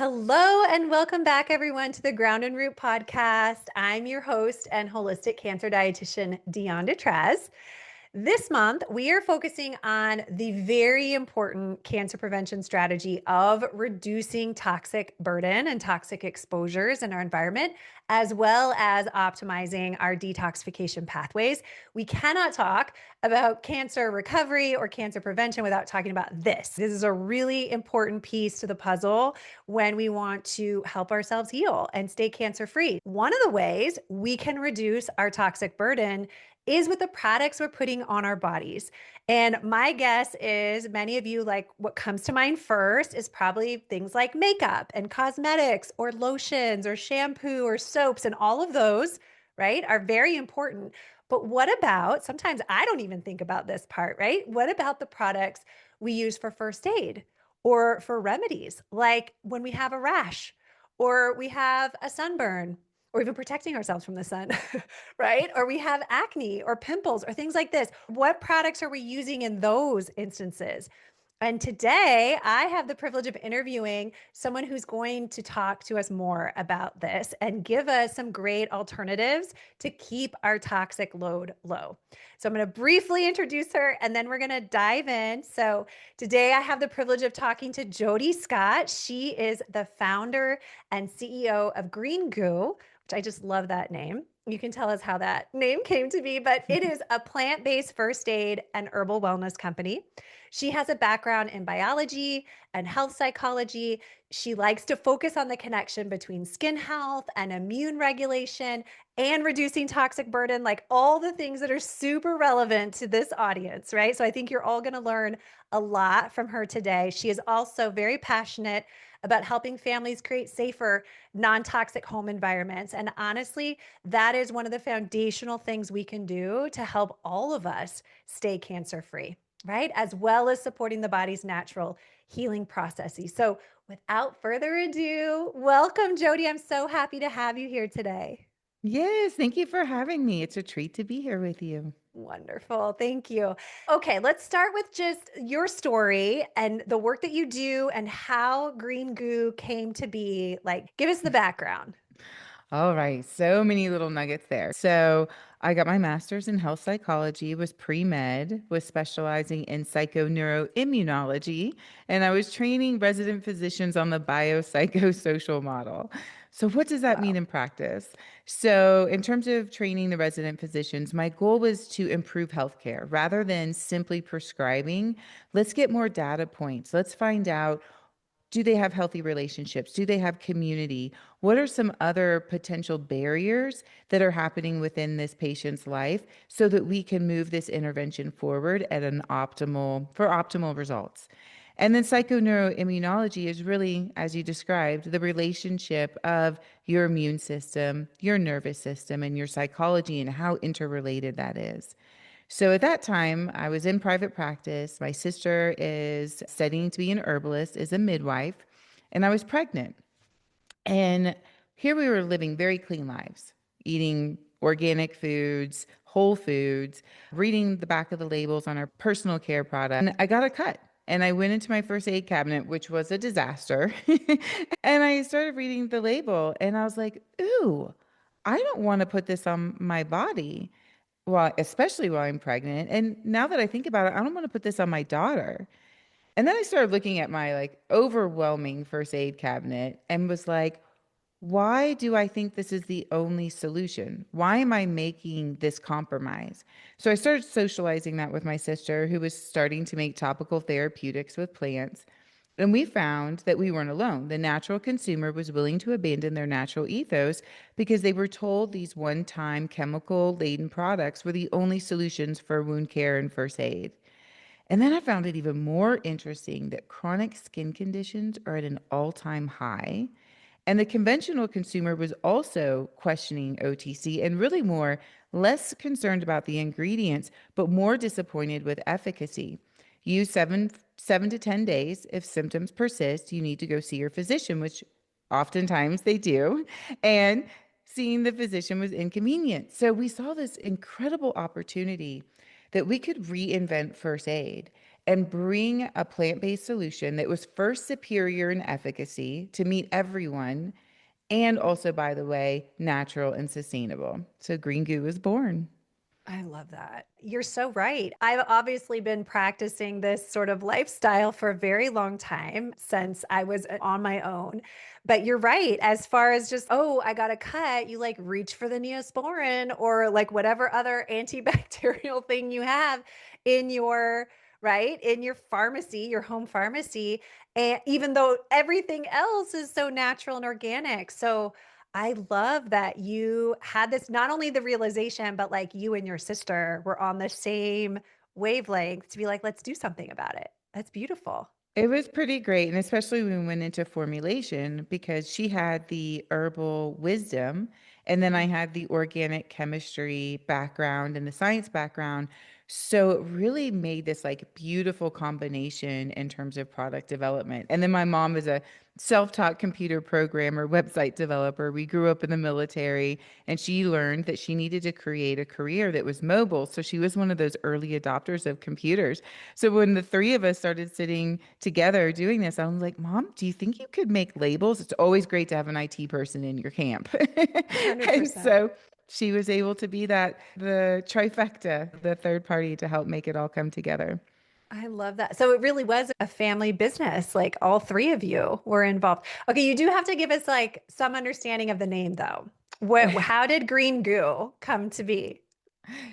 Hello and welcome back, everyone, to the Ground and Root podcast. I'm your host and holistic cancer dietitian, Deonda Trez. This month, we are focusing on the very important cancer prevention strategy of reducing toxic burden and toxic exposures in our environment, as well as optimizing our detoxification pathways. We cannot talk about cancer recovery or cancer prevention without talking about this. This is a really important piece to the puzzle when we want to help ourselves heal and stay cancer free. One of the ways we can reduce our toxic burden is with the products we're putting on our bodies. And my guess is many of you, like, what comes to mind first is probably things like makeup and cosmetics or lotions or shampoo or soaps, and all of those, right, are very important. But what about, sometimes I don't even think about this part, right? What about the products we use for first aid or for remedies, like when we have a rash or we have a sunburn or even protecting ourselves from the sun, right? Or we have acne or pimples or things like this. What products are we using in those instances? And today I have the privilege of interviewing someone who's going to talk to us more about this and give us some great alternatives to keep our toxic load low. So I'm going to briefly introduce her and then we're going to dive in. So today I have the privilege of talking to Jodi Scott. She is the founder and CEO of Green Goo, which I just love that name. You can tell us how that name came to be, but it is a plant-based first aid and herbal wellness company. She has a background in biology and health psychology. She likes to focus on the connection between skin health and immune regulation and reducing toxic burden, like all the things that are super relevant to this audience, right? So I think you're all going to learn a lot from her today. She is also very passionate about helping families create safer, non-toxic home environments. And honestly, that is one of the foundational things we can do to help all of us stay cancer-free, right? As well as supporting the body's natural healing processes. So without further ado, welcome, Jodi. I'm so happy to have you here today. Yes, thank you for having me. It's a treat to be here with you. Wonderful. Thank you. Okay, let's start with just your story and the work that you do and how Green Goo came to be. Like, give us the background. All right, so many little nuggets there. So, I got my master's in health psychology, was pre-med, was specializing in psychoneuroimmunology, and I was training resident physicians on the biopsychosocial model. So, what does that mean Wow. in practice? So, in terms of training the resident physicians, my goal was to improve healthcare rather than simply prescribing. Let's get more data points. Let's find out, do they have healthy relationships? Do they have community? What are some other potential barriers that are happening within this patient's life so that we can move this intervention forward at an optimal results? And then psychoneuroimmunology is really, as you described, the relationship of your immune system, your nervous system, and your psychology and how interrelated that is. So at that time, I was in private practice. My sister is studying to be an herbalist, is a midwife, and I was pregnant. And here we were living very clean lives, eating organic foods, whole foods, reading the back of the labels on our personal care product. And I got a cut. And I went into my first aid cabinet, which was a disaster. And I started reading the label and I was like, ooh, I don't want to put this on my body. Well, especially while I'm pregnant. And now that I think about it, I don't want to put this on my daughter. And then I started looking at my like overwhelming first aid cabinet and was like, why do I think this is the only solution? Why am I making this compromise? So I started socializing that with my sister, who was starting to make topical therapeutics with plants. And we found that we weren't alone. The natural consumer was willing to abandon their natural ethos because they were told these one time chemical laden products were the only solutions for wound care and first aid. And then I found it even more interesting that chronic skin conditions are at an all time high. And the conventional consumer was also questioning OTC and really less concerned about the ingredients, but more disappointed with efficacy. Use 7 to 10 days. If symptoms persist, you need to go see your physician, which oftentimes they do. And seeing the physician was inconvenient. So we saw this incredible opportunity that we could reinvent first aid. and bring a plant-based solution that was first superior in efficacy to meet everyone and also, by the way, natural and sustainable. So Green Goo was born. I love that. You're so right. I've obviously been practicing this sort of lifestyle for a very long time since I was on my own. But you're right. As far as just, oh, I got a cut, you like reach for the Neosporin or like whatever other antibacterial thing you have in your, right, in your pharmacy, your home pharmacy. And even though everything else is so natural and organic. So, I love that you had this, not only the realization, but like you and your sister were on the same wavelength to be like, let's do something about it. That's beautiful. It was pretty great, and especially when we went into formulation because she had the herbal wisdom, and then I had the organic chemistry background and the science background. So it really made this like beautiful combination in terms of product development. And then my mom is a self-taught computer programmer, website developer. We grew up in the military, and she learned that she needed to create a career that was mobile. So she was one of those early adopters of computers. So when the three of us started sitting together doing this, I was like, Mom, do you think you could make labels? It's always great to have an IT person in your camp. And 100%. so she was able to be the trifecta, the third party to help make it all come together. I love that. So it really was a family business. Like all three of you were involved. Okay, you do have to give us like some understanding of the name though. How did Green Goo come to be?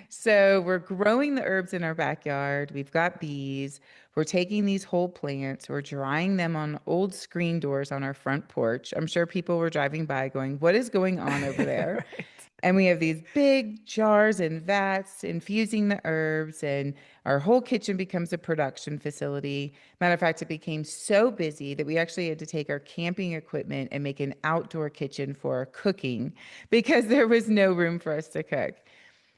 So we're growing the herbs in our backyard. We've got bees. We're taking these whole plants. We're drying them on old screen doors on our front porch. I'm sure people were driving by going, "What is going on over there?" Right. And we have these big jars and vats infusing the herbs, and our whole kitchen becomes a production facility. Matter of fact, it became so busy that we actually had to take our camping equipment and make an outdoor kitchen for our cooking because there was no room for us to cook.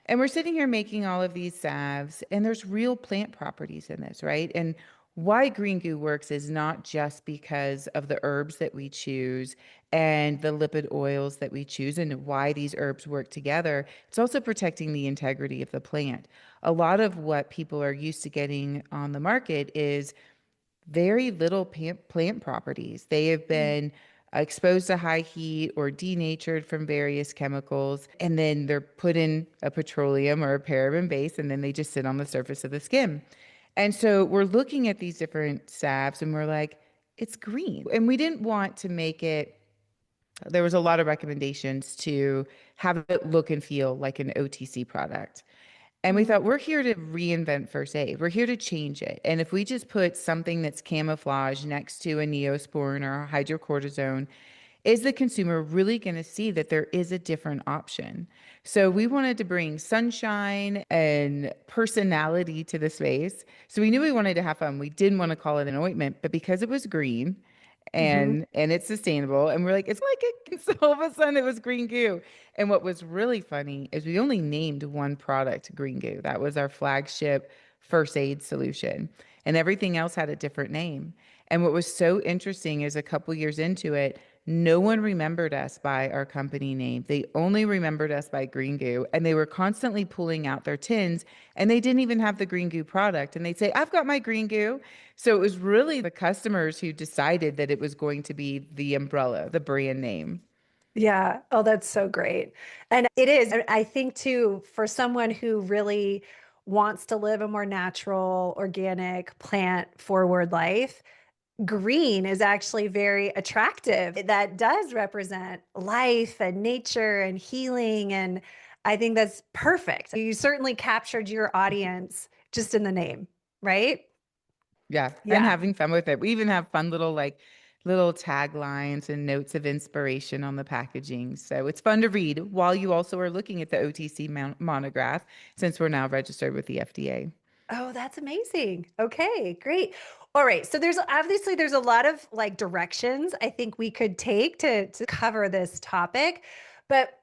And we're sitting here making all of these salves, and there's real plant properties in this, right? And why Green Goo works is not just because of the herbs that we choose and the lipid oils that we choose and why these herbs work together. It's also protecting the integrity of the plant. A lot of what people are used to getting on the market is very little plant properties. They have Mm. been exposed to high heat or denatured from various chemicals, and then they're put in a petroleum or a paraben base, and then they just sit on the surface of the skin. And so we're looking at these different salves, and we're like, it's green. And we didn't want to make it, there was a lot of recommendations to have it look and feel like an OTC product. And we thought, Mm. we're here to reinvent first aid. We're here to change it. And if we just put something that's camouflage next to a neosporin or a hydrocortisone, is the consumer really going to see that there is a different option? So we wanted to bring sunshine and personality to the space. So we knew we wanted to have fun. We didn't want to call it an ointment, but because it was green, Hmm. and it's sustainable. And we're like, it's like it. So all of a sudden it was Green Goo. And what was really funny is we only named one product Green Goo. That was our flagship first aid solution. And everything else had a different name. And what was so interesting is a couple years into it, no one remembered us by our company name. They only remembered us by Green Goo. And they were constantly pulling out their tins, and they didn't even have the Green Goo product. And they'd say, I've got my Green Goo. So it was really the customers who decided that it was going to be the umbrella, the brand name. Yeah. Oh, that's so great. And it is. I think too, for someone who really wants to live a more natural, organic, plant forward life, green is actually very attractive. That does represent life and nature and healing. And I think that's perfect. You certainly captured your audience just in the name, right? Yeah, and Yeah. having fun with it. We even have fun little little taglines and notes of inspiration on the packaging. So it's fun to read while you also are looking at the OTC monograph since we're now registered with the FDA. Oh, that's amazing. Okay, great. All right. So there's obviously there's a lot of like directions I think we could take to cover this topic. But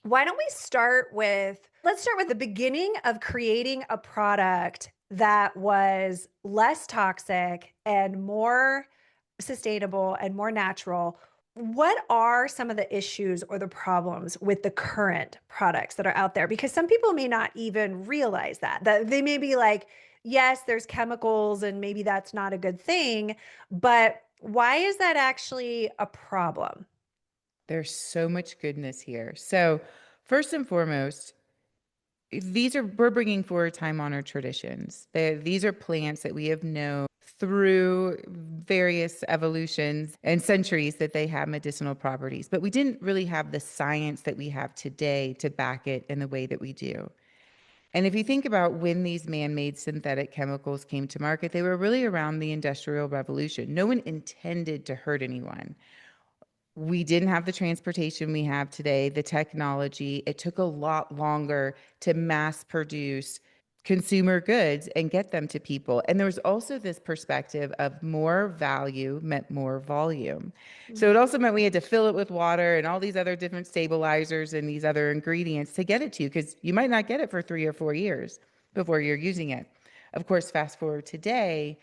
why don't we start with let's start with the beginning of creating a product that was less toxic and more sustainable and more natural. What are some of the issues or the problems with the current products that are out there? Because some people may not even realize that they may be like, yes, there's chemicals and maybe that's not a good thing, but why is that actually a problem? There's so much goodness here. So, first and foremost, we're bringing forward time-honored traditions. These are plants that we have known through various evolutions and centuries that they have medicinal properties, but we didn't really have the science that we have today to back it in the way that we do. And if you think about when these man-made synthetic chemicals came to market, they were really around the Industrial Revolution. No one intended to hurt anyone. We didn't have the transportation we have today, the technology. It took a lot longer to mass produce consumer goods and get them to people. And there was also this perspective of more value meant more volume. So it also meant we had to fill it with water and all these other different stabilizers and these other ingredients to get it to you, because you might not get it for 3 or 4 years before you're using it. Of course, fast forward today,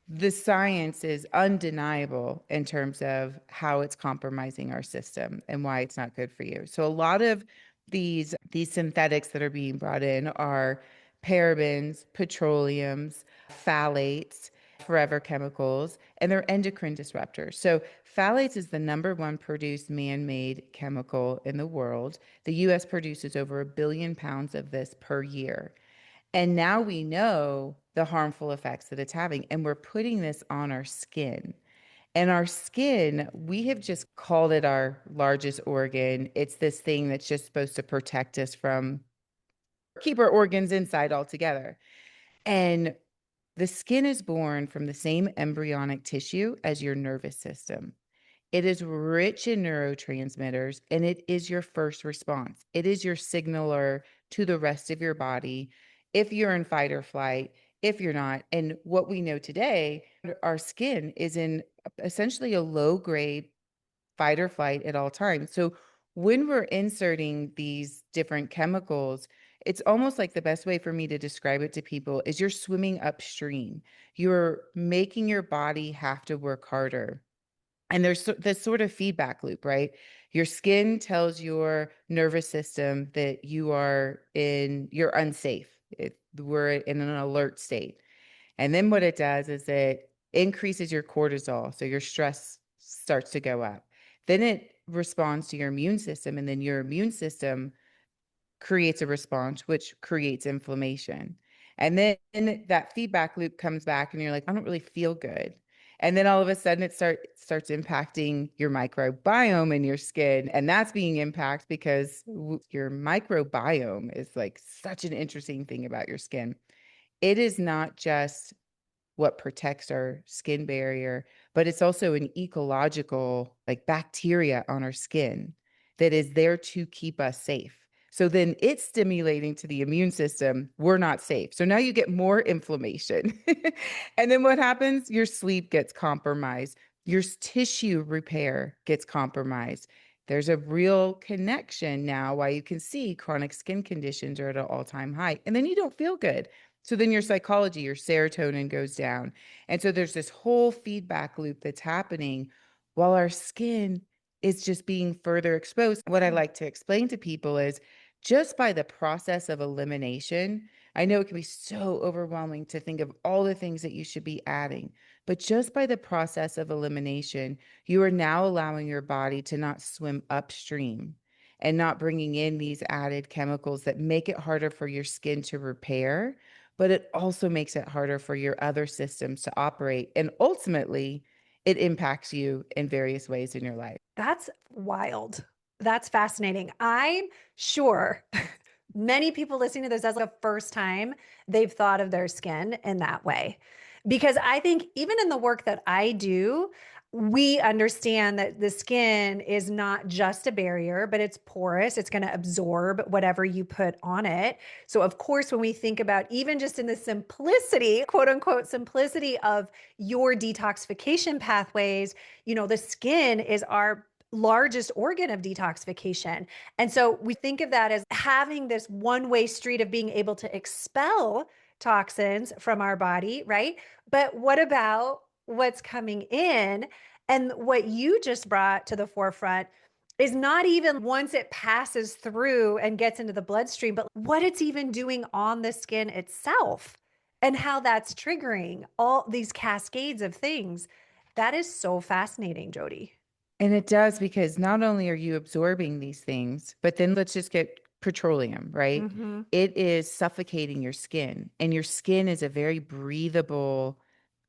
the science is undeniable in terms of how it's compromising our system and why it's not good for you. So a lot of these synthetics that are being brought in are parabens, petroleums, phthalates, forever chemicals, and they're endocrine disruptors. So phthalates is the number one produced man-made chemical in the world. The US produces over 1 billion pounds of this per year. And now we know the harmful effects that it's having, and we're putting this on our skin. And our skin, we have just called it our largest organ. It's this thing that's just supposed to protect us from, keep our organs inside altogether. And the skin is born from the same embryonic tissue as your nervous system. It is rich in neurotransmitters, and it is your first response. It is your signaler to the rest of your body if you're in fight or flight, if you're not. And what we know today, our skin is in essentially a low grade fight or flight at all times. So when we're inserting these different chemicals, it's almost like the best way for me to describe it to people is you're swimming upstream. You're making your body have to work harder. And there's this sort of feedback loop, right? Your skin tells your nervous system that you're unsafe. We're in an alert state. And then what it does is it increases your cortisol. So your stress starts to go up. Then it responds to your immune system. And then your immune system creates a response, which creates inflammation. And then that feedback loop comes back and you're like, I don't really feel good. And then all of a sudden starts impacting your microbiome in your skin. And that's being impacted because your microbiome is like such an interesting thing about your skin. It is not just what protects our skin barrier, but it's also an ecological, like, bacteria on our skin that is there to keep us safe. So then it's stimulating to the immune system. We're not safe. So now you get more inflammation. And then what happens? Your sleep gets compromised. Your tissue repair gets compromised. There's a real connection now why you can see chronic skin conditions are at an all-time high. And then you don't feel good. So then your psychology, your serotonin goes down. And so there's this whole feedback loop that's happening while our skin is just being further exposed. What I like to explain to people is just by the process of elimination, I know it can be so overwhelming to think of all the things that you should be adding, but just by the process of elimination, you are now allowing your body to not swim upstream and not bringing in these added chemicals that make it harder for your skin to repair, but it also makes it harder for your other systems to operate. And ultimately, it impacts you in various ways in your life. That's wild. That's fascinating. I'm sure many people listening to this, that's like the first time they've thought of their skin in that way. Because I think even in the work that I do, we understand that the skin is not just a barrier, but it's porous. It's going to absorb whatever you put on it. So, of course, when we think about even just in the simplicity, quote unquote, simplicity of your detoxification pathways, the skin is our largest organ of detoxification. And so we think of that as having this one-way street of being able to expel toxins from our body, right? But what about what's coming in? And what you just brought to the forefront is not even once it passes through and gets into the bloodstream, but what it's even doing on the skin itself. and how that's triggering all these cascades of things. That is so fascinating, Jodi. And it does because not only are you absorbing these things, but then let's just get petroleum, right? Mm-hmm. It is suffocating your skin, and your skin is a very breathable,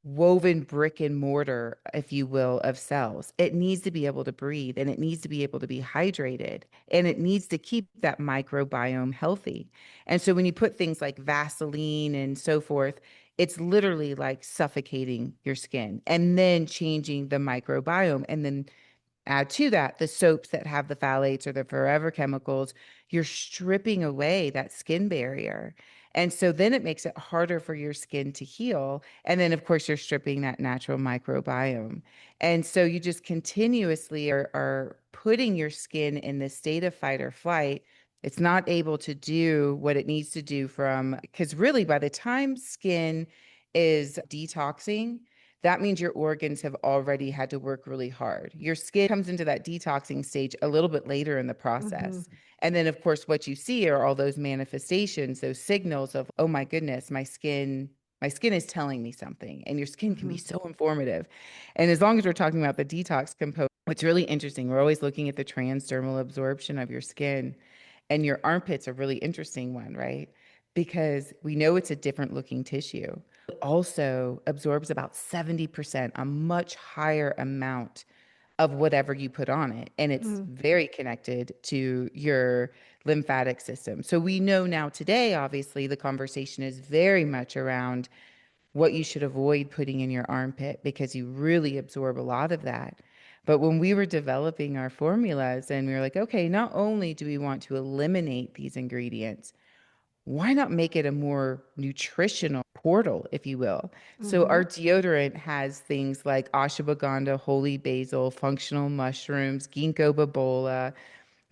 woven brick and mortar, if you will, of cells. It needs to be able to breathe and it needs to be able to be hydrated and it needs to keep that microbiome healthy. And so when you put things like Vaseline and so forth, it's literally like suffocating your skin and then changing the microbiome. And then add to that the soaps that have the phthalates or the forever chemicals, you're stripping away that skin barrier. And so then it makes it harder for your skin to heal. And then, of course, you're stripping that natural microbiome. And so you just continuously are putting your skin in this state of fight or flight. It's not able to do what it needs to do because really, by the time skin is detoxing, that means your organs have already had to work really hard. Your skin comes into that detoxing stage a little bit later in the Mm-hmm. process. And then, of course, what you see are all those manifestations, those signals of, oh my goodness, my skin is telling me something. And your skin can be Mm-hmm. so informative. And as long as we're talking about the detox component, what's really interesting, we're always looking at the transdermal absorption of your skin. And your armpits are a really interesting one, right? Because we know it's a different looking tissue also absorbs about 70%, a much higher amount of whatever you put on it. And it's very connected to your lymphatic system. So we know now today, obviously, the conversation is very much around what you should avoid putting in your armpit because you really absorb a lot of that. But when we were developing our formulas and we were like, okay, not only do we want to eliminate these ingredients, why not make it a more nutritional portal, if you will? So Mm-hmm. our deodorant has things like ashwagandha, holy basil, functional mushrooms, ginkgo biloba,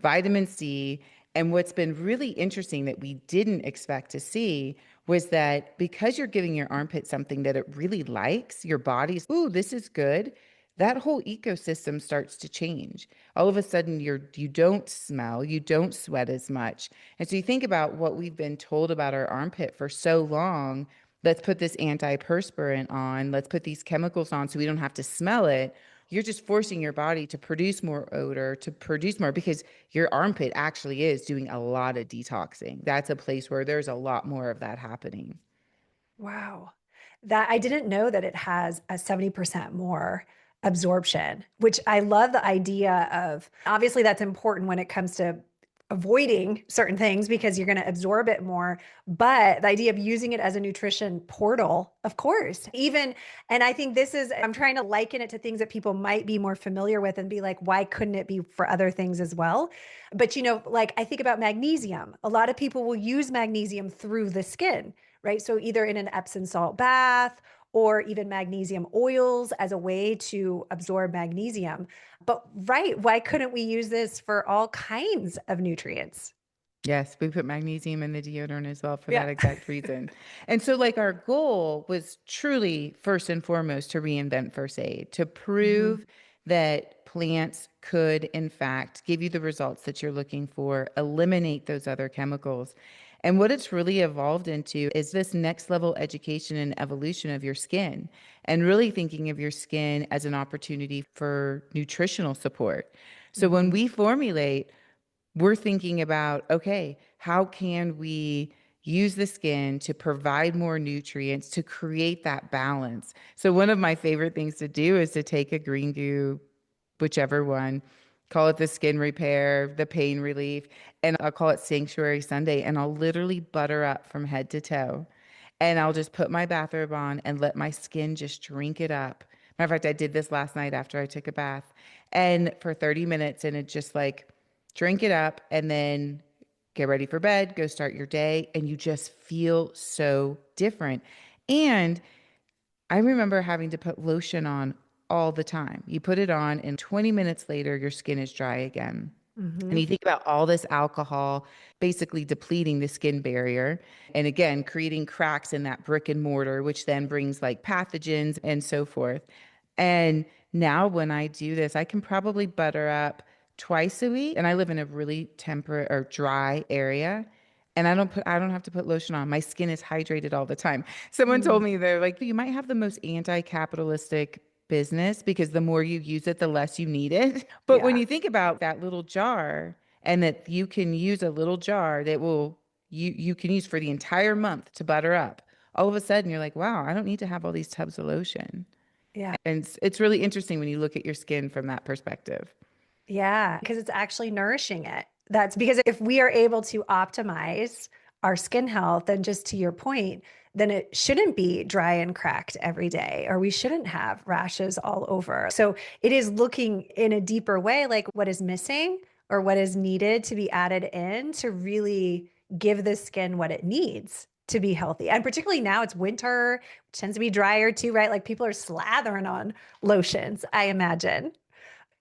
vitamin C. And what's been really interesting that we didn't expect to see was that because you're giving your armpit something that it really likes, your body's, ooh, this is good. That whole ecosystem starts to change. All of a sudden, you don't smell, you don't sweat as much. And so you think about what we've been told about our armpit for so long. Let's put this antiperspirant on. Let's put these chemicals on so we don't have to smell it. You're just forcing your body to produce more odor, to produce more because your armpit actually is doing a lot of detoxing. That's a place where there's a lot more of that happening. Wow. That I didn't know that it has a 70% more absorption, which I love the idea of. Obviously, that's important when it comes to avoiding certain things because you're going to absorb it more. But the idea of using it as a nutrition portal, of course, even, and I think this is, I'm trying to liken it to things that people might be more familiar with and be like, why couldn't it be for other things as well? But, like I think about magnesium. A lot of people will use magnesium through the skin, right? So either in an Epsom salt bath or even magnesium oils as a way to absorb magnesium. But right, why couldn't we use this for all kinds of nutrients? Yes, we put magnesium in the deodorant as well for Yeah. that exact reason. And so, like, our goal was truly, first and foremost, to reinvent first aid, to Mhm. prove that plants could, in fact, give you the results that you're looking for, eliminate those other chemicals. And what it's really evolved into is this next level education and evolution of your skin, and really thinking of your skin as an opportunity for nutritional support. So, when Mhm. we formulate, we're thinking about, okay, how can we use the skin to provide more nutrients to create that balance? So one of my favorite things to do is to take a Green Goo, whichever one, call it the skin repair, the pain relief, and I'll call it Sanctuary Sunday, and I'll literally butter up from head to toe. And I'll just put my bathrobe on and let my skin just drink it up. Matter of fact, I did this last night after I took a bath and for 30 minutes, and it just like drink it up and then get ready for bed, go start your day, and you just feel so different. And I remember having to put lotion on all the time. You put it on, and 20 minutes later, your skin is dry again. And Mhm. you think about all this alcohol basically depleting the skin barrier and again, creating cracks in that brick and mortar, which then brings like pathogens and so forth. And now when I do this, I can probably butter up twice a week. And I live in a really temperate or dry area. and I don't have to put lotion on. My skin is hydrated all the time. Someone Mm, told me they're like, you might have the most anti-capitalistic business because the more you use it, the less you need it. But when yeah. you think about that little jar and that you can use a little jar that will you can use for the entire month to butter up, all of a sudden you're like, wow, I don't need to have all these tubs of lotion. Yeah. And it's really interesting when you look at your skin from that perspective. Yeah, because it's actually nourishing it. That's because if we are able to optimize our skin health, then just to your point, then it shouldn't be dry and cracked every day, or we shouldn't have rashes all over. So it is looking in a deeper way, like what is missing or what is needed to be added in to really give the skin what it needs to be healthy. And particularly now it's winter, it tends to be drier too, right? Like people are slathering on lotions, I imagine.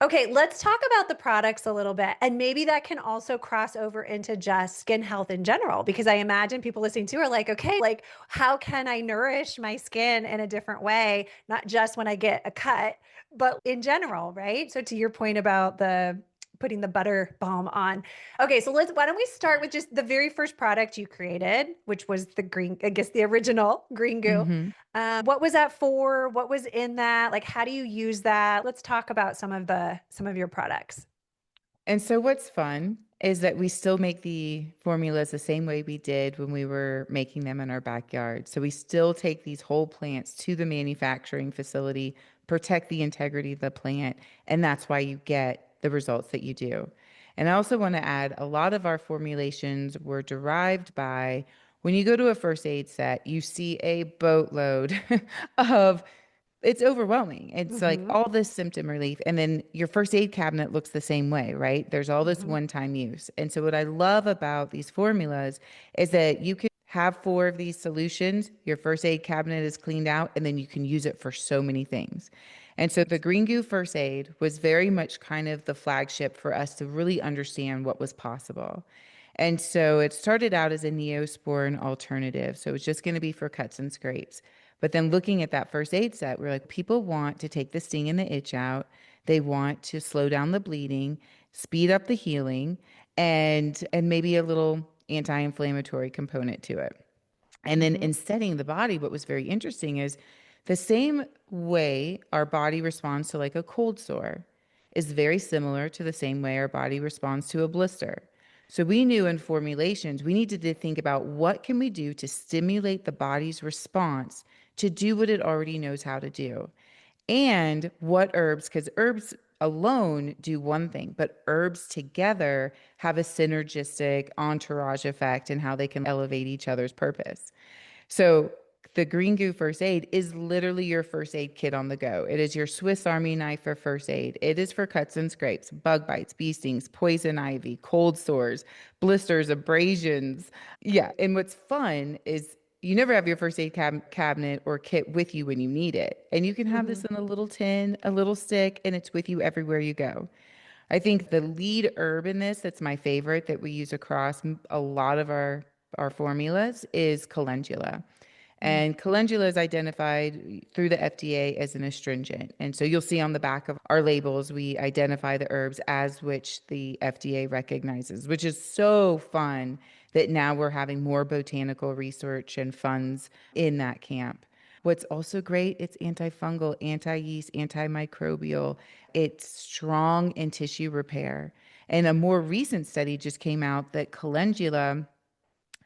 Okay, let's talk about the products a little bit. And maybe that can also cross over into just skin health in general, because I imagine people listening to are like, okay, like how can I nourish my skin in a different way, not just when I get a cut, but in general, right? So to your point about the putting the butter balm on. Okay, so why don't we start with just the very first product you created, which was the green, I guess the original Green Goo. Hmm. What was that for? What was in that? Like, how do you use that? Let's talk about some of your products. And so what's fun is that we still make the formulas the same way we did when we were making them in our backyard. So we still take these whole plants to the manufacturing facility, protect the integrity of the plant, and that's why you get the results that you do. And I also want to add a lot of our formulations were derived by when you go to a first aid set, you see a boatload of it's overwhelming. It's like Mm-hmm. all this symptom relief. And then your first aid cabinet looks the same way, right? There's all this Mm-hmm. one time use. And so, what I love about these formulas is that you can have four of these solutions. Your first aid cabinet is cleaned out, and then you can use it for so many things. And so, the Green Goo First Aid was very much kind of the flagship for us to really understand what was possible. And so it started out as a neosporin alternative. So it's just going to be for cuts and scrapes. But then looking at that first aid set, we're like, people want to take the sting and the itch out. They want to slow down the bleeding, speed up the healing, and maybe a little anti-inflammatory component to it. And then Mm-hmm. in setting the body, what was very interesting is the same way our body responds to like a cold sore is very similar to the same way our body responds to a blister. So we knew in formulations, we needed to think about what can we do to stimulate the body's response to do what it already knows how to do. And what herbs, because herbs alone do one thing, but herbs together have a synergistic entourage effect in how they can elevate each other's purpose. So the Green Goo First Aid is literally your first aid kit on the go. It is your Swiss Army knife for first aid. It is for cuts and scrapes, bug bites, bee stings, poison ivy, cold sores, blisters, abrasions. Yeah. And what's fun is you never have your first aid cabinet or kit with you when you need it. And you can have Mm-hmm. this in a little tin, a little stick, and it's with you everywhere you go. I think the lead herb in this that's my favorite that we use across a lot of our formulas is calendula. And calendula is identified through the FDA as an astringent. And so you'll see on the back of our labels, we identify the herbs as which the FDA recognizes, which is so fun that now we're having more botanical research and funds in that camp. What's also great, it's antifungal, anti-yeast, antimicrobial. It's strong in tissue repair. And a more recent study just came out that calendula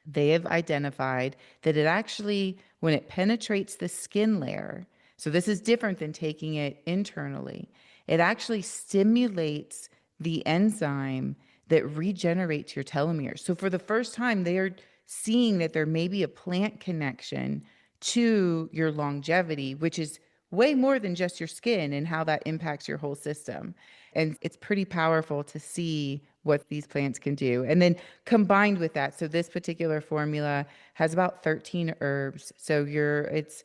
they have identified that it actually, when it penetrates the skin layer, so this is different than taking it internally, it actually stimulates the enzyme that regenerates your telomeres. So for the first time, they are seeing that there may be a plant connection to your longevity, which is way more than just your skin and how that impacts your whole system. And it's pretty powerful to see what these plants can do. And then combined with that, so this particular formula has about 13 herbs. So it's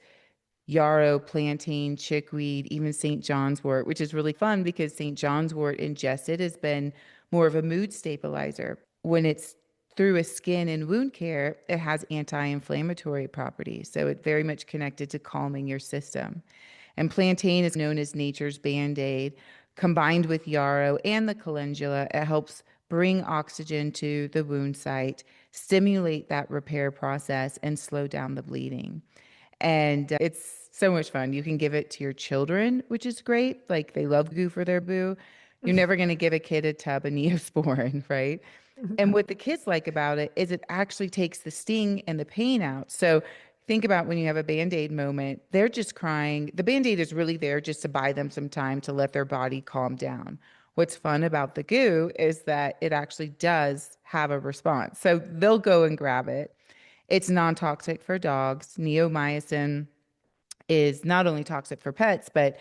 yarrow, plantain, chickweed, even St. John's wort, which is really fun because St. John's wort ingested has been more of a mood stabilizer. When it's through a skin and wound care, it has anti-inflammatory properties. So it's very much connected to calming your system. And plantain is known as nature's band-aid. Combined with yarrow and the calendula, it helps bring oxygen to the wound site, stimulate that repair process, and slow down the bleeding. And it's so much fun. You can give it to your children, which is great. Like they love goo for their boo. You're never going to give a kid a tub of Neosporin, right? And what the kids like about it is it actually takes the sting and the pain out. So think about when you have a Band-Aid moment, they're just crying. The Band-Aid is really there just to buy them some time to let their body calm down. What's fun about the goo is that it actually does have a response. So they'll go and grab it. It's non-toxic for dogs. Neomycin is not only toxic for pets, but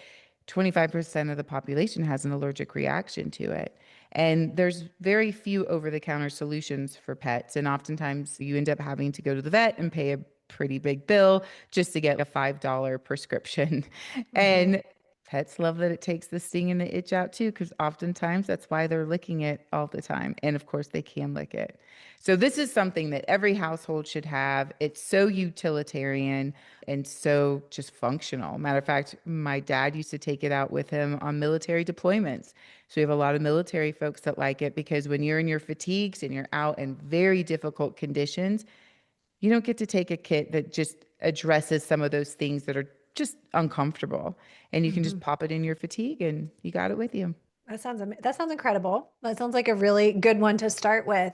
25% of the population has an allergic reaction to it. And there's very few over the counter solutions for pets. And oftentimes you end up having to go to the vet and pay a pretty big bill just to get a $5 prescription. Mm-hmm. And pets love that it takes the sting and the itch out too, because oftentimes that's why they're licking it all the time. And of course, they can lick it. So, this is something that every household should have. It's so utilitarian and so just functional. Matter of fact, my dad used to take it out with him on military deployments. So we have a lot of military folks that like it because when you're in your fatigues and you're out in very difficult conditions, you don't get to take a kit that just addresses some of those things that are just uncomfortable. And you can Mm-hmm. just pop it in your fatigue and you got it with you. That sounds incredible. That sounds like a really good one to start with.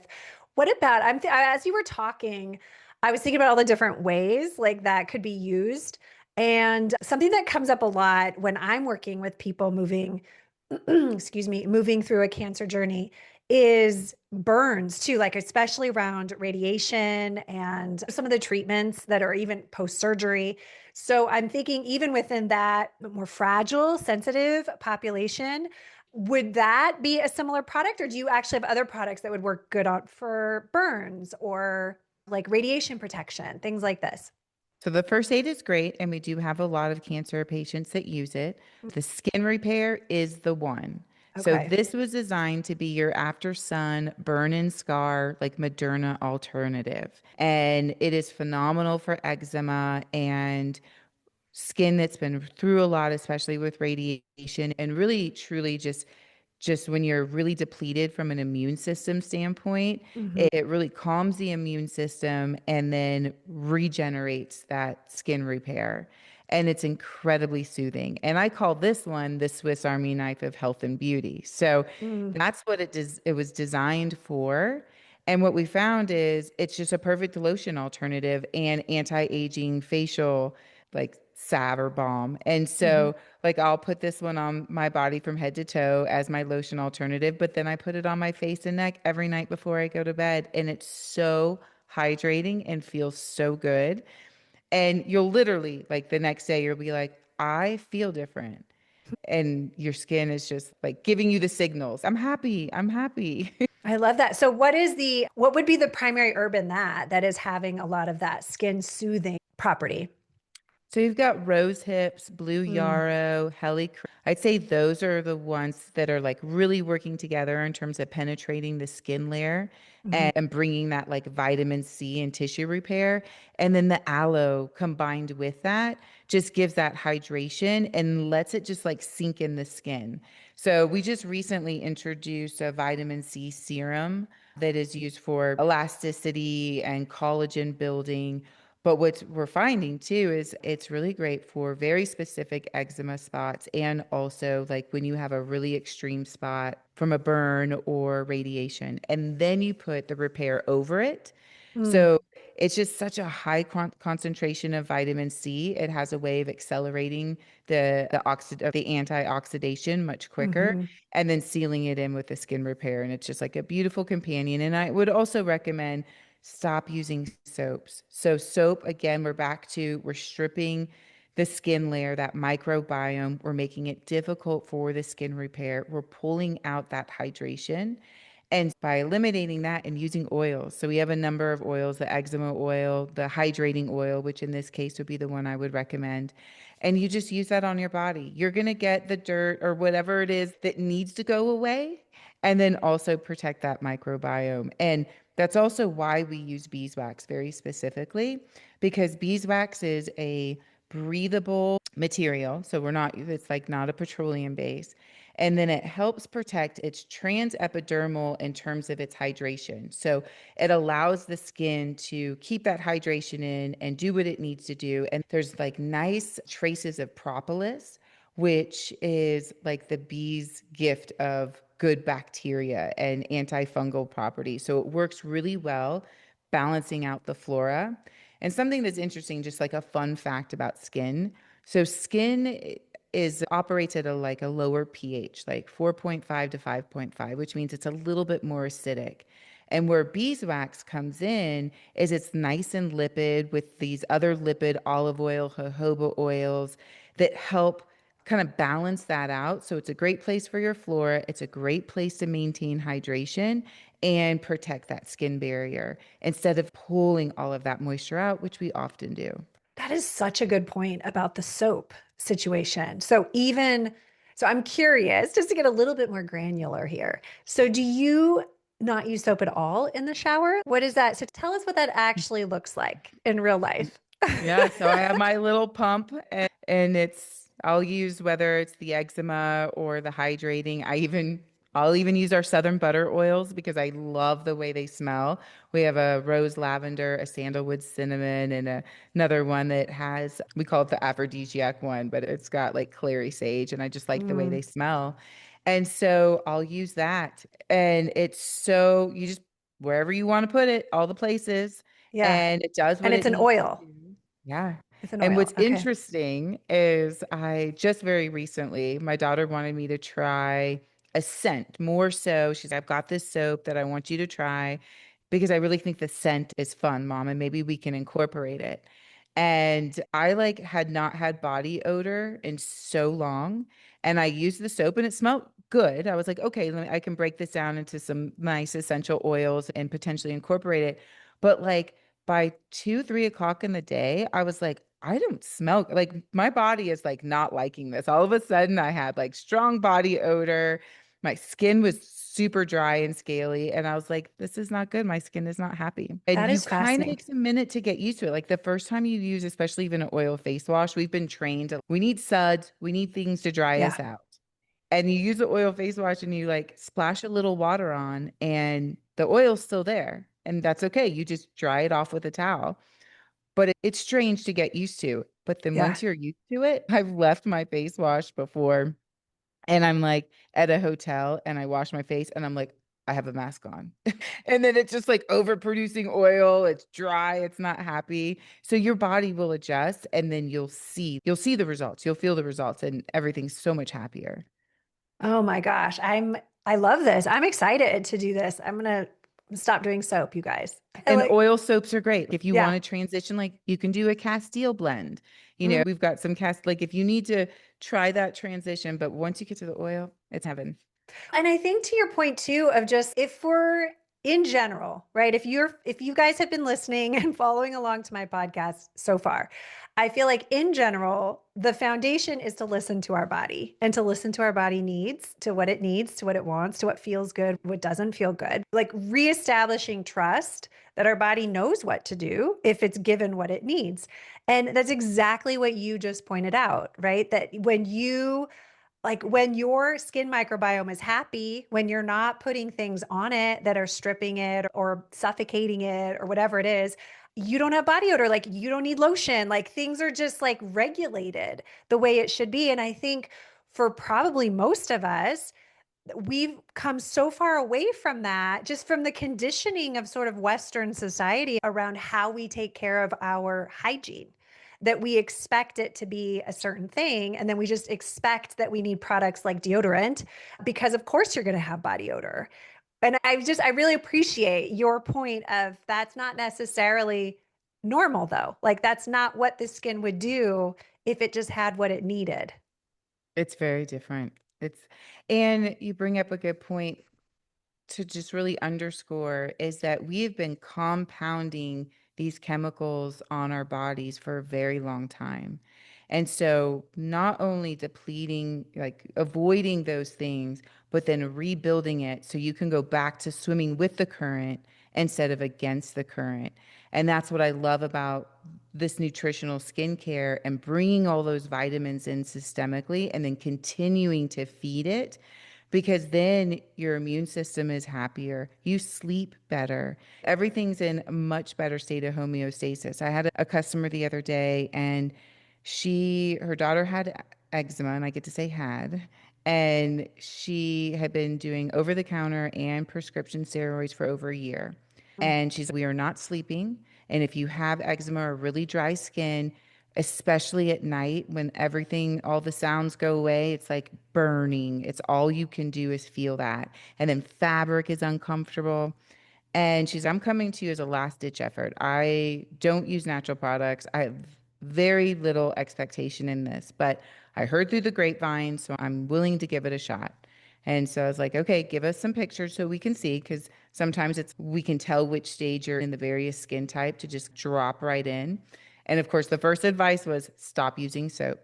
What about as you were talking, I was thinking about all the different ways like that could be used. And something that comes up a lot when I'm working with people moving, excuse me, moving through a cancer journey is burns too, like especially around radiation and some of the treatments that are even post-surgery. So I'm thinking even within that more fragile, sensitive population, would that be a similar product, or do you actually have other products that would work good on for burns or like radiation protection, things like this? So the first aid is great, and we do have a lot of cancer patients that use it. The skin repair is the one. So Okay. this was designed to be your after sun burn and scar, like Moderna alternative. And it is phenomenal for eczema and skin that's been through a lot, especially with radiation, and really truly just when you're really depleted from an immune system standpoint, Hmm. it really calms the immune system and then regenerates that skin repair. And it's incredibly soothing. And I call this one the Swiss Army knife of health and beauty. So Mm. that's what it was designed for. And what we found is it's just a perfect lotion alternative and anti-aging facial like salve or balm. And Hmm. so like I'll put this one on my body from head to toe as my lotion alternative, but then I put it on my face and neck every night before I go to bed. And it's so hydrating and feels so good. And you'll literally, like the next day, you'll be like, I feel different. And your skin is just like giving you the signals. I'm happy. I'm happy. I love that. So what would be the primary herb in that is having a lot of that skin soothing property? So you've got rose hips, blue Mm. yarrow, helichrysum. I'd say those are the ones that are like really working together in terms of penetrating the skin layer Hmm. and bringing that like vitamin C and tissue repair. And then the aloe combined with that just gives that hydration and lets it just like sink in the skin. So we just recently introduced a vitamin C serum that is used for elasticity and collagen building, but what we're finding too is it's really great for very specific eczema spots and also like when you have a really extreme spot from a burn or radiation. And then you put the repair over it. Mm. So it's just such a high concentration of vitamin C. It has a way of accelerating the antioxidation much quicker Hmm. and then sealing it in with the skin repair. And it's just like a beautiful companion. And I would also recommend stop using soaps. So, soap, again, we're stripping the skin layer, that microbiome. We're making it difficult for the skin repair. We're pulling out that hydration. And by eliminating that and using oils, so we have a number of oils, the eczema oil, the hydrating oil, which in this case would be the one I would recommend. And you just use that on your body. You're going to get the dirt or whatever it is that needs to go away and then also protect that microbiome. And that's also why we use beeswax very specifically, because beeswax is a breathable material. So it's like not a petroleum base. And then it helps protect its transepidermal in terms of its hydration. So it allows the skin to keep that hydration in and do what it needs to do. And there's like nice traces of propolis, which is like the bee's gift of good bacteria and antifungal properties. So it works really well balancing out the flora. And something that's interesting, just like a fun fact about skin. So skin is operates at a lower pH, like 4.5 to 5.5, which means it's a little bit more acidic. And where beeswax comes in is it's nice and lipid with these other lipid olive oil, jojoba oils that help kind of balance that out. So it's a great place for your flora. It's a great place to maintain hydration and protect that skin barrier instead of pulling all of that moisture out, which we often do. That is such a good point about the soap situation. So I'm curious, just to get a little bit more granular here. So do you not use soap at all in the shower? What is that? So tell us what that actually looks like in real life. Yeah, so I have my little pump and I'll use whether it's the eczema or the hydrating. I'll even use our Southern butter oils because I love the way they smell. We have a rose lavender, a sandalwood cinnamon, and another one that has, we call it the aphrodisiac one, but it's got like clary sage, and I just like the way Mm, they smell. And so I'll use that. And it's so, you just, wherever you want to put it, all the places, yeah. and it does And what it's it an needs to oil. do. Yeah. It's an And oil. what's Okay. interesting is I just very recently, my daughter wanted me to try a scent more so. She's, I've got this soap that I want you to try because I really think the scent is fun, mom, and maybe we can incorporate it. And I like had not had body odor in so long. And I used the soap and it smelled good. I was like, okay, I can break this down into some nice essential oils and potentially incorporate it. But like by 2, 3 o'clock in the day, I was like, I don't smell like my body is like not liking this. All of a sudden, I had like strong body odor. My skin was super dry and scaly. And I was like, this is not good. My skin is not happy. And That you is kind of fascinating. takes a minute to get used to it. Like the first time you use, especially even an oil face wash, we've been trained we need suds, we need things to dry Yeah. us out. And you use the oil face wash and you like splash a little water on, and the oil's still there. And that's okay. You just dry it off with a towel. But it's strange to get used to. But then Yeah. once you're used to it, I've left my face wash before and I'm like at a hotel and I wash my face and I'm like, I have a mask on. And then it's just like overproducing oil. It's dry. It's not happy. So your body will adjust and then you'll see the results. You'll feel the results and everything's so much happier. Oh my gosh. I love this. I'm excited to do this. I'm gonna stop doing soap, you guys. I And like, oil soaps are great. If you yeah. want to transition, like you can do a Castile blend. Mhm. We've got some like if you need to try that transition, but once you get to the oil, it's heaven. And I think to your point too of just if we're in general, right? If you guys have been listening and following along to my podcast so far, I feel like in general, the foundation is to listen to our body and to listen to our body needs, to what it needs, to what it wants, to what feels good, what doesn't feel good. Like reestablishing trust that our body knows what to do if it's given what it needs. And that's exactly what you just pointed out, right? That when your skin microbiome is happy, when you're not putting things on it that are stripping it or suffocating it or whatever it is, you don't have body odor. Like you don't need lotion. Like things are just like regulated the way it should be. And I think for probably most of us, we've come so far away from that, just from the conditioning of sort of Western society around how we take care of our hygiene, that we expect it to be a certain thing. And then we just expect that we need products like deodorant because, of course, you're going to have body odor. And I really appreciate your point of that's not necessarily normal, though. Like, that's not what the skin would do if it just had what it needed. It's very different. And you bring up a good point to just really underscore is that we have been compounding these chemicals on our bodies for a very long time. And so, not only depleting, like avoiding those things, but then rebuilding it so you can go back to swimming with the current instead of against the current. And that's what I love about this nutritional skincare and bringing all those vitamins in systemically and then continuing to feed it, because then your immune system is happier. You sleep better. Everything's in a much better state of homeostasis. I had a customer the other day, and her daughter had eczema, and I get to say had, and she had been doing over the counter and prescription steroids for over a year. And she's, we are not sleeping. And if you have eczema or really dry skin, especially at night when everything, all the sounds go away, it's like burning. It's all you can do is feel that. And then fabric is uncomfortable. And she's, I'm coming to you as a last ditch effort. I don't use natural products. I have very little expectation in this, but I heard through the grapevine, so I'm willing to give it a shot. And so I was like, okay, give us some pictures so we can see, because sometimes we can tell which stage you're in the various skin type to just drop right in. And of course, the first advice was stop using soap.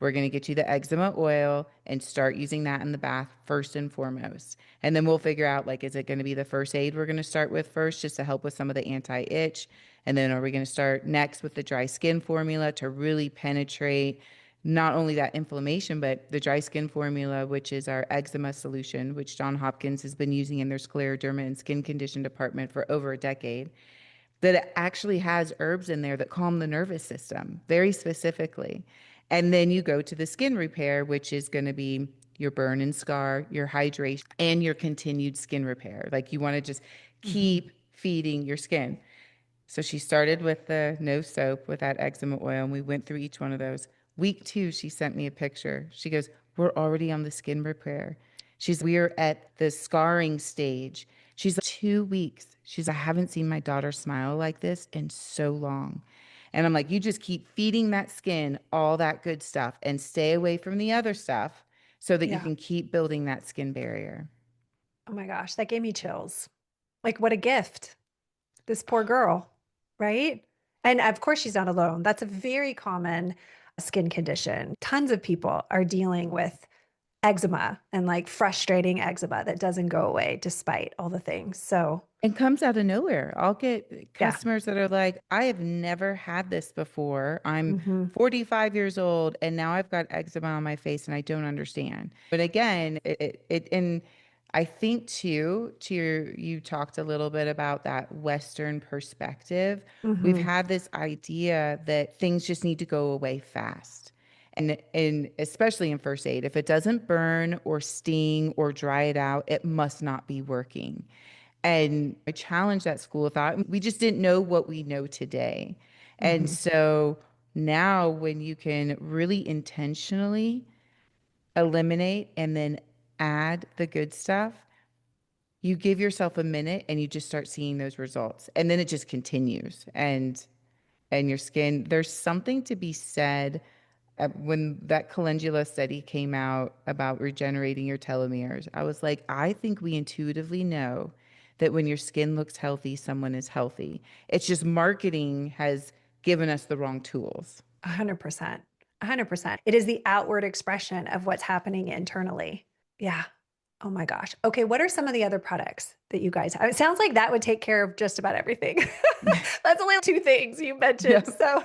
We're going to get you the eczema oil and start using that in the bath first and foremost. And then we'll figure out, like, is it going to be the first aid we're going to start with first just to help with some of the anti-itch? And then are we going to start next with the dry skin formula to really penetrate not only that inflammation, but the dry skin formula, which is our eczema solution, which John Hopkins has been using in their scleroderma and skin condition department for over a decade, that it actually has herbs in there that calm the nervous system very specifically. And then you go to the skin repair, which is going to be your burn and scar, your hydration, and your continued skin repair. Like, you want to just Mm-hmm. keep feeding your skin. So she started with the no soap with that eczema oil, and we went through each one of those. Week 2, she sent me a picture. She goes, we're already on the skin repair. We're at the scarring stage. She's like, 2 weeks. I haven't seen my daughter smile like this in so long. And I'm like, you just keep feeding that skin all that good stuff and stay away from the other stuff so that you Yeah. can keep building that skin barrier. Oh my gosh, that gave me chills. Like, what a gift. This poor girl, right? And of course, she's not alone. That's a very common skin condition. Tons of people are dealing with eczema and like frustrating eczema that doesn't go away despite all the things. So, And comes out of nowhere. I'll get yeah. customers that are like, I have never had this before. I'm Hmm. 45 years old and now I've got eczema on my face and I don't understand. But again, and I think too, you talked a little bit about that Western perspective. We've Hmm. had this idea that things just need to go away fast. And especially in first aid, if it doesn't burn or sting or dry it out, it must not be working. And I challenged that school of thought. We just didn't know what we know today. And Hmm. so now, when you can really intentionally eliminate and then add the good stuff, you give yourself a minute and you just start seeing those results. And then it just continues. And your skin, there's something to be said when that calendula study came out about regenerating your telomeres. I was like, I think we intuitively know that when your skin looks healthy, someone is healthy. It's just marketing has given us the wrong tools. 100%. 100%. It is the outward expression of what's happening internally. Yeah. Oh my gosh. Okay. What are some of the other products that you guys have? It sounds like that would take care of just about everything. That's only two things you Yeah. mentioned. So,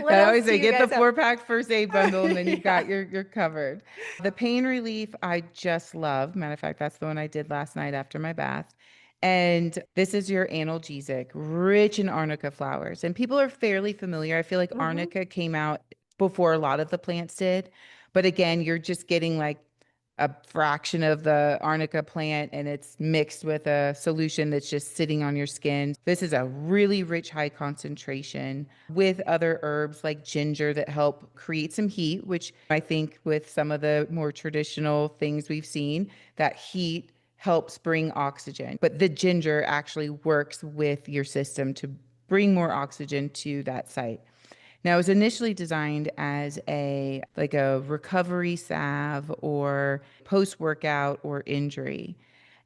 what I else always do say you get the guys have? 4-pack first aid bundle and then you've Yeah. got you're covered. The pain relief I just love. Matter of fact, that's the one I did last night after my bath. And this is your analgesic, rich in arnica flowers. And people are fairly familiar. I feel like Hmm. arnica came out before a lot of the plants did. But again, you're just getting like a fraction of the arnica plant and it's mixed with a solution that's just sitting on your skin. This is a really rich, high concentration with other herbs like ginger that help create some heat, which I think with some of the more traditional things we've seen, that heat helps bring oxygen. But the ginger actually works with your system to bring more oxygen to that site. Now, it was initially designed as a recovery salve or post-workout or injury.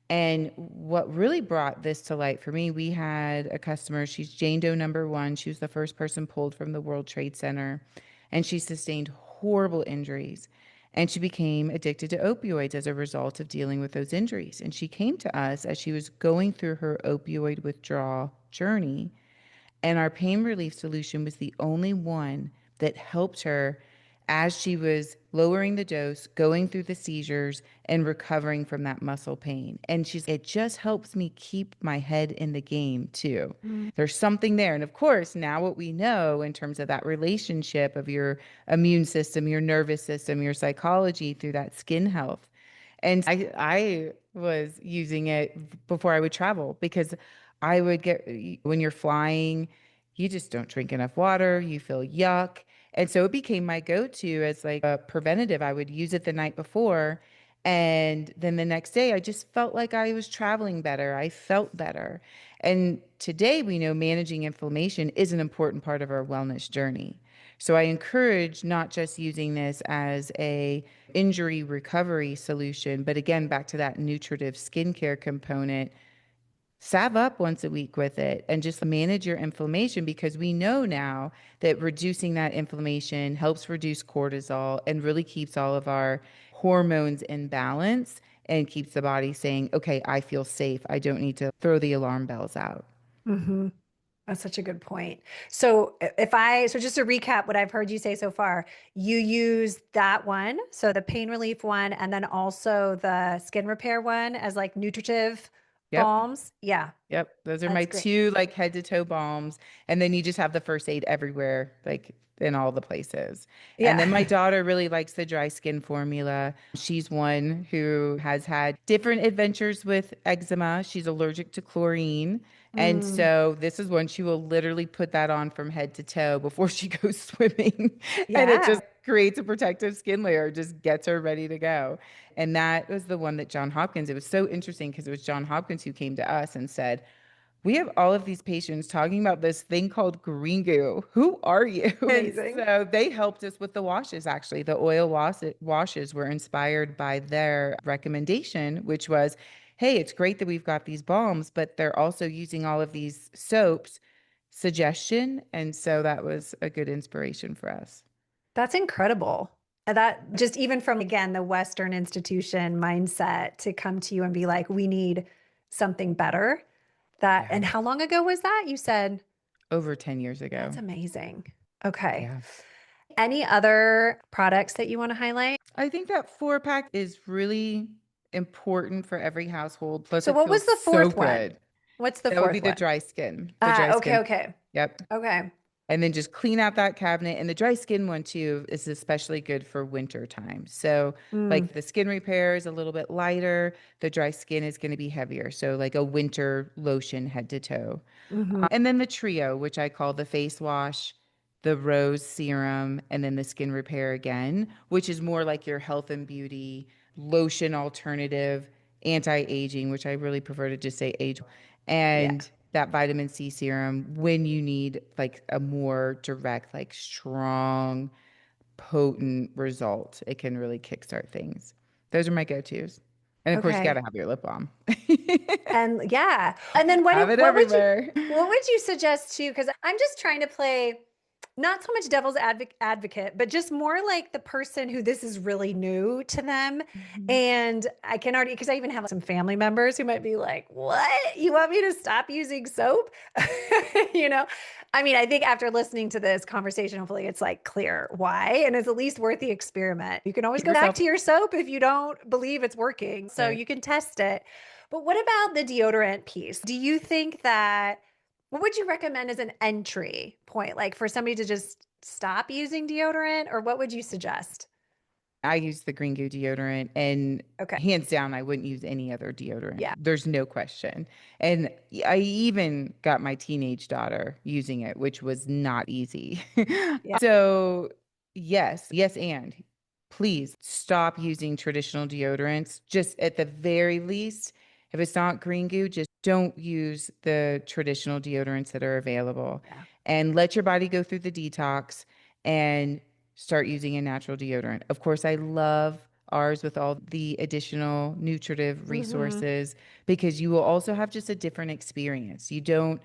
And what really brought this to light for me, we had a customer, she's Jane Doe #1. She was the first person pulled from the World Trade Center, and she sustained horrible injuries. And she became addicted to opioids as a result of dealing with those injuries. And she came to us as she was going through her opioid withdrawal journey. And our pain relief solution was the only one that helped her as she was lowering the dose, going through the seizures, and recovering from that muscle pain. And it just helps me keep my head in the game too. Mm. There's something there. And of course, now what we know in terms of that relationship of your immune system, your nervous system, your psychology through that skin health. And I was using it before I would travel because I would get, when you're flying, you just don't drink enough water, you feel yuck. And so it became my go-to as like a preventative. I would use it the night before. And then the next day, I just felt like I was traveling better. I felt better. And today we know managing inflammation is an important part of our wellness journey. So I encourage not just using this as a injury recovery solution, but again, back to that nutritive skincare component, salve up once a week with it and just manage your inflammation because we know now that reducing that inflammation helps reduce cortisol and really keeps all of our hormones in balance and keeps the body saying, okay, I feel safe. I don't need to throw the alarm bells out. Hmm. That's such a good point. So just to recap what I've heard you say so far, you use that one, so the pain relief one, and then also the skin repair one as like nutritive Yep. balms. Yeah, Yep. Those are my that's great. two like head to toe balms. And then you just have the first aid everywhere, like in all the places. And then my Yeah. daughter really likes the dry skin formula. She's one who has had different adventures with eczema. She's allergic to chlorine. And Mm, so this is one she will literally put that on from head to toe before she goes swimming. And it yeah. just creates a protective skin layer, just gets her ready to go. And that was the one that John Hopkins, it was so interesting because it was John Hopkins who came to us and said, we have all of these patients talking about this thing called Green Goo. Who are you? And Amazing. so they helped us with the washes, actually. The washes were inspired by their recommendation, which was, hey, it's great that we've got these balms, but they're also using all of these soaps suggestion. And so that was a good inspiration for us. That's incredible. And that just even from, again, the Western institution mindset to come to you and be like, we need something better. That, Yeah. and how long ago was that? You said, Over 10 years that's ago. amazing. Okay. Yeah. Any other products that you want to highlight? I think that 4 pack is really important for every household. Plus, So it what was feels the so fourth one? good. What's the That would be fourth the one? dry skin. The dry Okay, skin. okay. Yep. Okay. And then just clean out that cabinet. And the dry skin one too is especially good for winter time. So, Mm, like the skin repair is a little bit lighter, the dry skin is going to be heavier. So, like a winter lotion head to toe. hmm. And then the trio, which I call the face wash, the rose serum, and then the skin repair again, which is more like your health and beauty lotion alternative, anti-aging, which I really prefer to just say age, Yeah. and that vitamin C serum when you need like a more direct, like strong, potent result. It can really kickstart things. Those are my go-tos. And of course, you got to Okay. have your lip balm. And yeah. And then Have it everywhere. what would you suggest too? Because I'm just trying to play not so much devil's advocate, but just more like the person who this is really new to them. Mhm. And I can already, because I even have some family members who might be like, what? You want me to stop using soap? You know? I mean, I think after listening to this conversation, hopefully it's like clear why, and it's at least worth the experiment. You can always Give go back yourself to your soap if you don't believe it's working. So right. you can test it. But what about the deodorant piece? Do you think that what would you recommend as an entry point? Like for somebody to just stop using deodorant, or what would you suggest? I use the Green Goo deodorant, and Okay. hands down, I wouldn't use any other deodorant. Yeah. There's no question. And I even got my teenage daughter using it, which was not easy. Yeah. So, yes, and please stop using traditional deodorants. Just at the very least, if it's not Green Goo, just don't use the traditional deodorants that are available Yeah. and let your body go through the detox and start using a natural deodorant. Of course, I love ours with all the additional nutritive Hmm. resources because you will also have just a different experience. You don't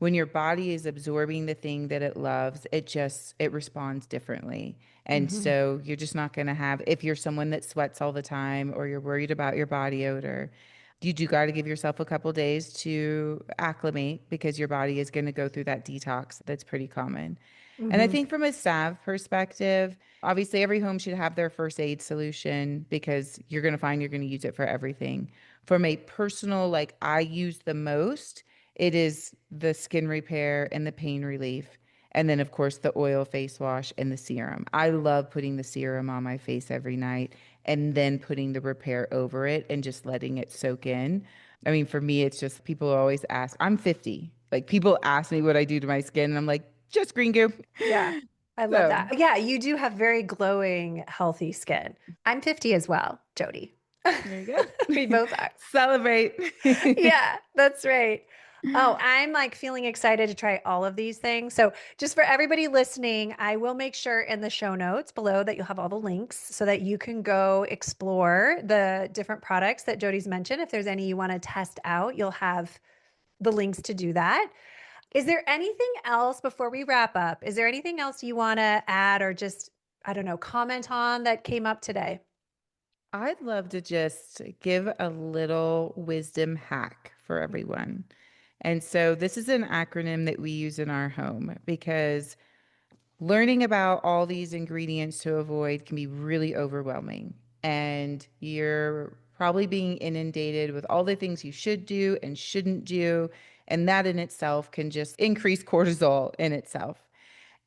when your body is absorbing the thing that it loves, it responds differently. And Hmm. so you're just not going to have, if you're someone that sweats all the time or you're worried about your body odor, you do got to give yourself a couple days to acclimate because your body is going to go through that detox that's pretty common. And I Hmm. think from a salve perspective, obviously every home should have their first aid solution because you're going to find you're going to use it for everything. From a personal, like I use the most, it is the skin repair and the pain relief. And then, of course, the oil face wash and the serum. I love putting the serum on my face every night and then putting the repair over it and just letting it soak in. I mean, for me, it's just people always ask, I'm 50. Like people ask me what I do to my skin, and I'm like, just green goo. Yeah, I love So that. Yeah, you do have very glowing, healthy skin. I'm 50 as well, Jodi. there you We go. both are. Celebrate. Yeah, that's right. Oh, I'm like feeling excited to try all of these things. So, just for everybody listening, I will make sure in the show notes below that you'll have all the links so that you can go explore the different products that Jodi's mentioned. If there's any you want to test out, you'll have the links to do that. Is there anything else before we wrap up? Is there anything else you want to add or just, I don't know, comment on that came up today? I'd love to just give a little wisdom hack for everyone. And so this is an acronym that we use in our home because learning about all these ingredients to avoid can be really overwhelming. And you're probably being inundated with all the things you should do and shouldn't do. And that in itself can just increase cortisol in itself.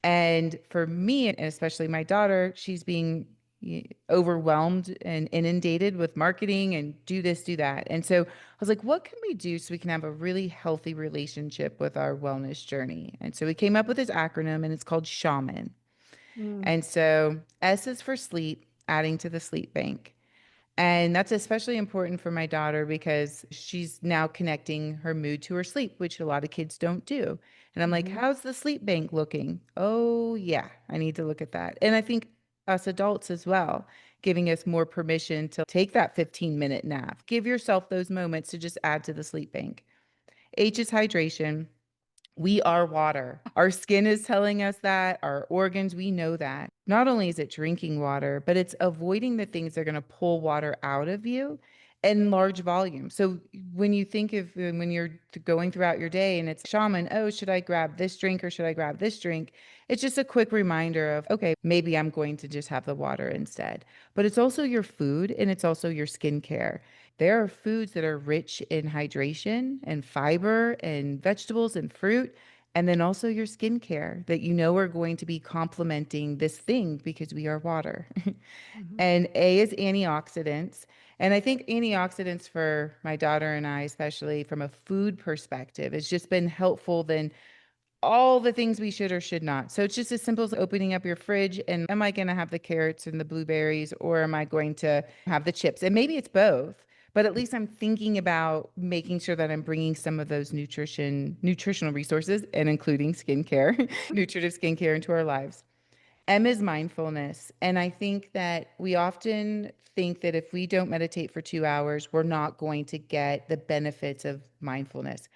And for me, and especially my daughter, she's being overwhelmed and inundated with marketing and do this, do that. And so I was like, what can we do so we can have a really healthy relationship with our wellness journey? And so we came up with this acronym and it's called SHAMAN. Mm, And so S is for sleep, adding to the sleep bank. And that's especially important for my daughter because she's now connecting her mood to her sleep, which a lot of kids don't do. And I'm like, mhm, how's the sleep bank looking? Oh, yeah, I need to look at that. And I think us adults as well, giving us more permission to take that 15-minute nap. Give yourself those moments to just add to the sleep bank. H is hydration. We are water. Our skin is telling us that, our organs, we know that. Not only is it drinking water, but it's avoiding the things that are going to pull water out of you in large volumes. So when you think of when you're going throughout your day and it's shaman, oh, should I grab this drink or should I grab this drink? It's just a quick reminder of, okay, maybe I'm going to just have the water instead. But it's also your food and it's also your skincare. There are foods that are rich in hydration and fiber and vegetables and fruit, and then also your skincare that you know are going to be complementing this thing because we are water. mhm, And A is antioxidants. And I think antioxidants for my daughter and I, especially from a food perspective, has just been helpful than all the things we should or should not. So it's just as simple as opening up your fridge and am I going to have the carrots and the blueberries or am I going to have the chips? And maybe it's both, but at least I'm thinking about making sure that I'm bringing some of those nutritional resources and including skincare, nutritive skincare into our lives. M is mindfulness. And I think that we often think that if we don't meditate for 2 hours, we're not going to get the benefits of mindfulness.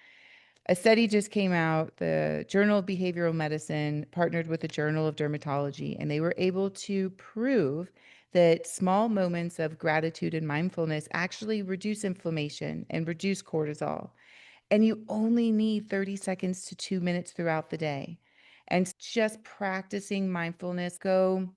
A study just came out, the Journal of Behavioral Medicine partnered with the Journal of Dermatology, and they were able to prove that small moments of gratitude and mindfulness actually reduce inflammation and reduce cortisol. And you only need 30 seconds to 2 minutes throughout the day. And just practicing mindfulness, go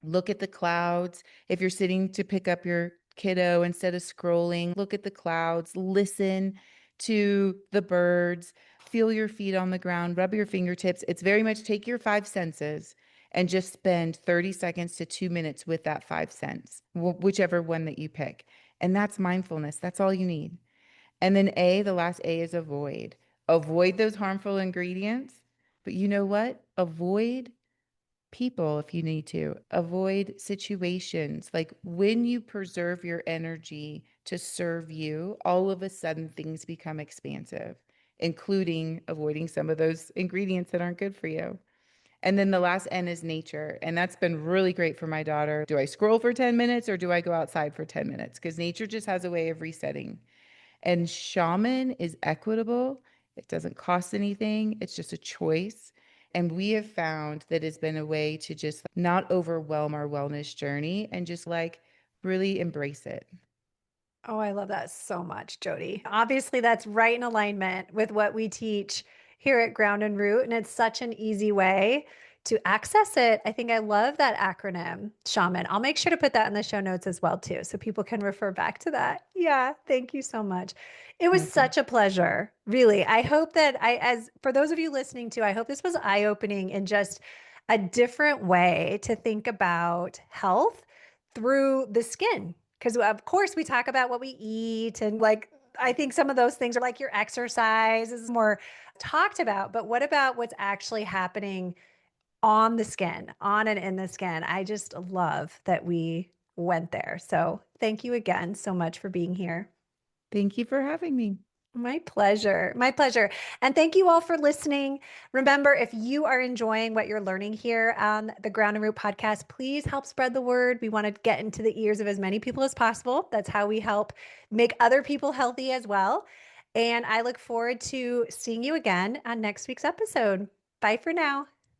look at the clouds. If you're sitting to pick up your kiddo, instead of scrolling, look at the clouds, listen to the birds, feel your feet on the ground, rub your fingertips. It's very much take your five senses and just spend 30 seconds to 2 minutes with that 5 sense, whichever one that you pick. And that's mindfulness. That's all you need. And then A, the last A is avoid. Avoid those harmful ingredients. But you know what? Avoid people if you need to. Avoid situations. Like when you preserve your energy to serve you, all of a sudden things become expansive, including avoiding some of those ingredients that aren't good for you. And then the last N is nature. And that's been really great for my daughter. Do I scroll for 10 minutes or do I go outside for 10 minutes? Because nature just has a way of resetting. And shaman is equitable. It doesn't cost anything. It's just a choice. And we have found that it's been a way to just not overwhelm our wellness journey and just like really embrace it. Oh, I love that so much, Jodi. Obviously, that's right in alignment with what we teach here at Ground and Root, and it's such an easy way to access it. I think I love that acronym, Shaman. I'll make sure to put that in the show notes as well too, so people can refer back to that. Yeah, thank you so much. It was Okay. such a pleasure, really. I hope that as for those of you listening too, I hope this was eye-opening in just a different way to think about health through the skin. Because of course we talk about what we eat and like I think some of those things are like your exercise is more talked about, but what about what's actually happening on the skin, on and in the skin? I just love that we went there. So thank you again so much for being here. Thank you for having me. My pleasure. My pleasure. And thank you all for listening. Remember, if you are enjoying what you're learning here on the Ground and Root podcast, please help spread the word. We want to get into the ears of as many people as possible. That's how we help make other people healthy as well. And I look forward to seeing you again on next week's episode. Bye for now.